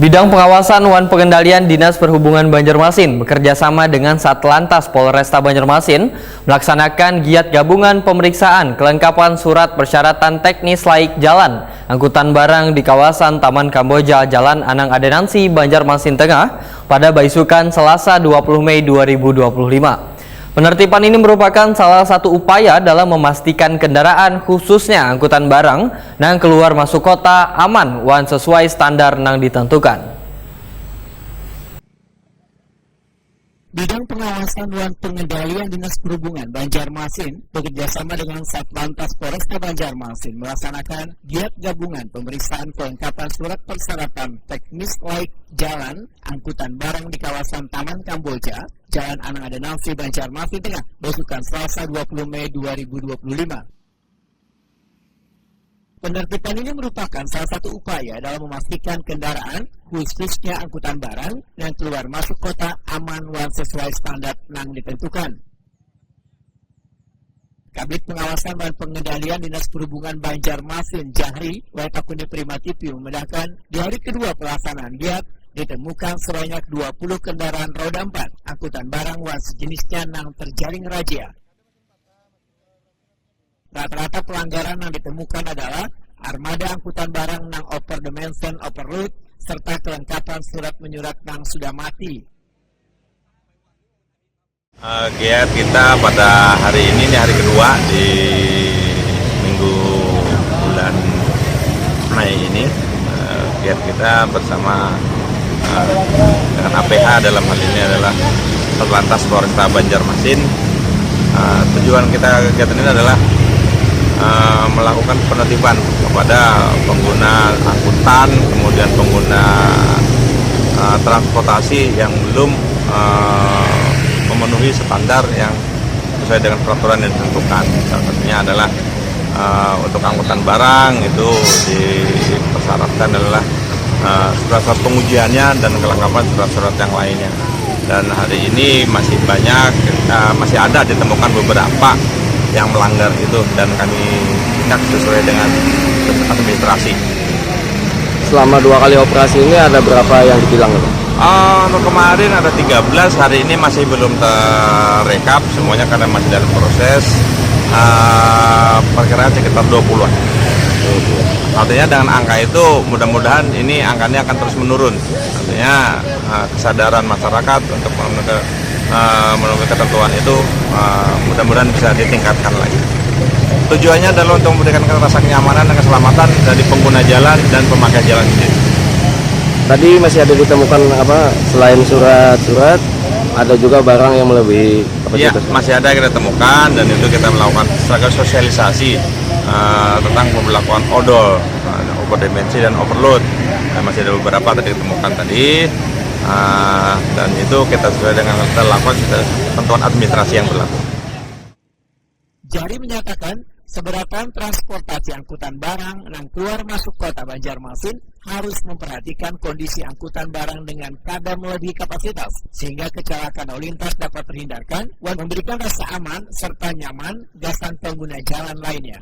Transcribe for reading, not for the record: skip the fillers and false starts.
Bidang pengawasan Wan Pengendalian Dinas Perhubungan Banjarmasin bekerjasama dengan Satlantas Polresta Banjarmasin melaksanakan giat gabungan pemeriksaan kelengkapan surat persyaratan teknis laik jalan angkutan barang di kawasan Taman Kamboja Jalan Anang Adenansi Banjarmasin Tengah pada Baisukan Selasa 20 Mei 2025. Penertiban ini merupakan salah satu upaya dalam memastikan kendaraan khususnya angkutan barang nang keluar masuk kota aman wan sesuai standar nang ditentukan. Bidang pengawasan Wan Pengendalian Dinas Perhubungan Banjarmasin bekerjasama dengan Satlantas Polresta Banjarmasin melaksanakan giat gabungan pemeriksaan kelengkapan surat persyaratan teknis laik jalan angkutan barang di kawasan Taman Kamboja, Jalan Anang Adenansi Banjarmasin Tengah, Baisukan Selasa 20 Mei 2025. Penertiban ini merupakan salah satu upaya dalam memastikan kendaraan, khususnya angkutan barang, yang keluar masuk kota aman wan sesuai standar yang ditentukan. Kabid Pengawasan dan Pengendalian Dinas Perhubungan Banjarmasin Jahri Waitakuni Prima TV membenarkan di hari kedua pelaksanaan giat ditemukan sebanyak 20 kendaraan roda 4 angkutan barang wan sejenisnya yang terjaring razia. Rata-rata pelanggaran yang ditemukan adalah armada angkutan barang nang over dimension overload serta kelengkapan surat menyurat yang sudah mati. Giat kita pada hari ini hari kedua di minggu bulan Mei ini. Giat kita bersama dengan APH dalam hal ini adalah Satlantas Polresta Banjarmasin. Tujuan kita kegiatan ini adalah melakukan penertiban kepada pengguna angkutan, kemudian pengguna transportasi yang belum memenuhi standar yang sesuai dengan peraturan yang ditentukan. Salah satunya adalah untuk angkutan barang itu dipersyaratkan adalah surat-surat pengujiannya dan kelengkapan surat-surat yang lainnya. Dan hari ini masih banyak, masih ada ditemukan beberapa yang melanggar itu dan kami tindak sesuai dengan administrasi. Selama 2 kali operasi ini ada berapa yang ditilang? Untuk kemarin ada 13, hari ini masih belum terekap semuanya karena masih dalam proses. Perkiraan sekitar 20-an. Artinya dengan angka itu mudah-mudahan ini angkanya akan terus menurun. Artinya kesadaran masyarakat untuk memenuhi ketentuan itu mudah-mudahan bisa ditingkatkan lagi. Tujuannya adalah untuk memberikan rasa kenyamanan dan keselamatan dari pengguna jalan dan pemakai jalan sendiri. Tadi masih ada ditemukan selain surat-surat, ada juga barang yang melebihi Iya, kapasitas. masih ada yang kita temukan dan itu kita melakukan seragam sosialisasi tentang pemberlakuan odol, overdimensi dan overload. Masih ada beberapa tadi ditemukan tadi. Dan itu kita sesuai dengan kita lakukan ketentuan administrasi yang berlaku. Jari menyatakan seberatan transportasi angkutan barang yang keluar masuk kota Banjarmasin harus memperhatikan kondisi angkutan barang dengan kadar melebihi kapasitas sehingga kecelakaan lalu lintas dapat terhindarkan dan memberikan rasa aman serta nyaman gasan pengguna jalan lainnya.